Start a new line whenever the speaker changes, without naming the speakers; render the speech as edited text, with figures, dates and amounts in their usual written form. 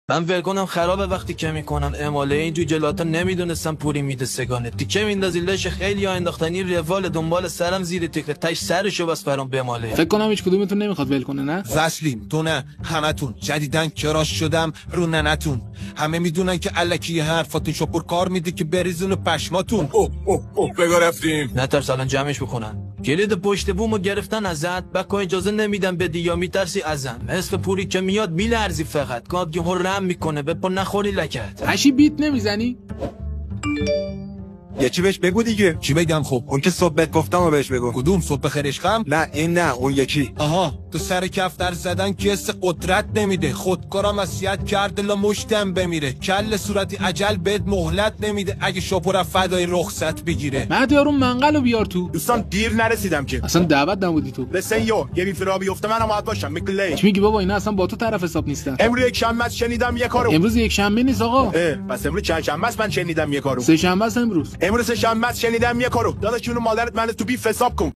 من ول کنم خرابه وقتی که میکنن اماله اینجوری جلاتا نمیدونستم پوری میده سگانه تیکه میندازی لش خیلی ها انداختنی روال دنبال سرم زیر تیکه تاش سرشو بس برام بماله.
فکر کنم هیچ کدومتون نمیخواد ول کنه نه؟
وسلیم تو نه همتون جدیدن کراش شدم رو ننتون. همه میدونن که الکی حرفاتون شپور کار میده که بریزون پشماتون.
اوه بگا رفتیم.
نترس الان جمعش بکنن. کلید پشت بومو گرفتن ازت بکا اجازه نمیدن بدی یا میترسی ازم. اسم پوری که میاد میلرزی فقط گاد یهو رم میکنه به پا نخوری لکت.
هشی بیت نمیزنی؟
یه چی بهش بگو دیگه.
چی بگم خب؟
اون که صبح بهت گفتم و بهش بگو.
کدوم صبح خرشخم؟
نه این نه اون یکی.
آها تو سر کفتر زدن که حس قدرت نمیده. خودکارم وصیت کرده لا مشتم بمیره. کل صورتی عجل بهت مهلت نمیده اگه شپور فدای رخصت بگیره.
بعد یارو منقلو بیار تو.
دوستان دیر نرسیدم که.
اصلا دعوت نبودی تو.
لسن یه بیفرا بیفته منم باید باشم میکلی.
چی میگی بابا اینا اصلا با تو طرف حساب نیستن.
امروز یک شنبه شنیدم یه کارو.
امروز یک شنبه نیست آقا.
پس امروز چند شنبه است من شنیدم یه کارو.
سه شنبه است امروز.
امروز سه شنبه است شنیدم یه کارو. داداش جون مادرت من تو بیف حساب کن.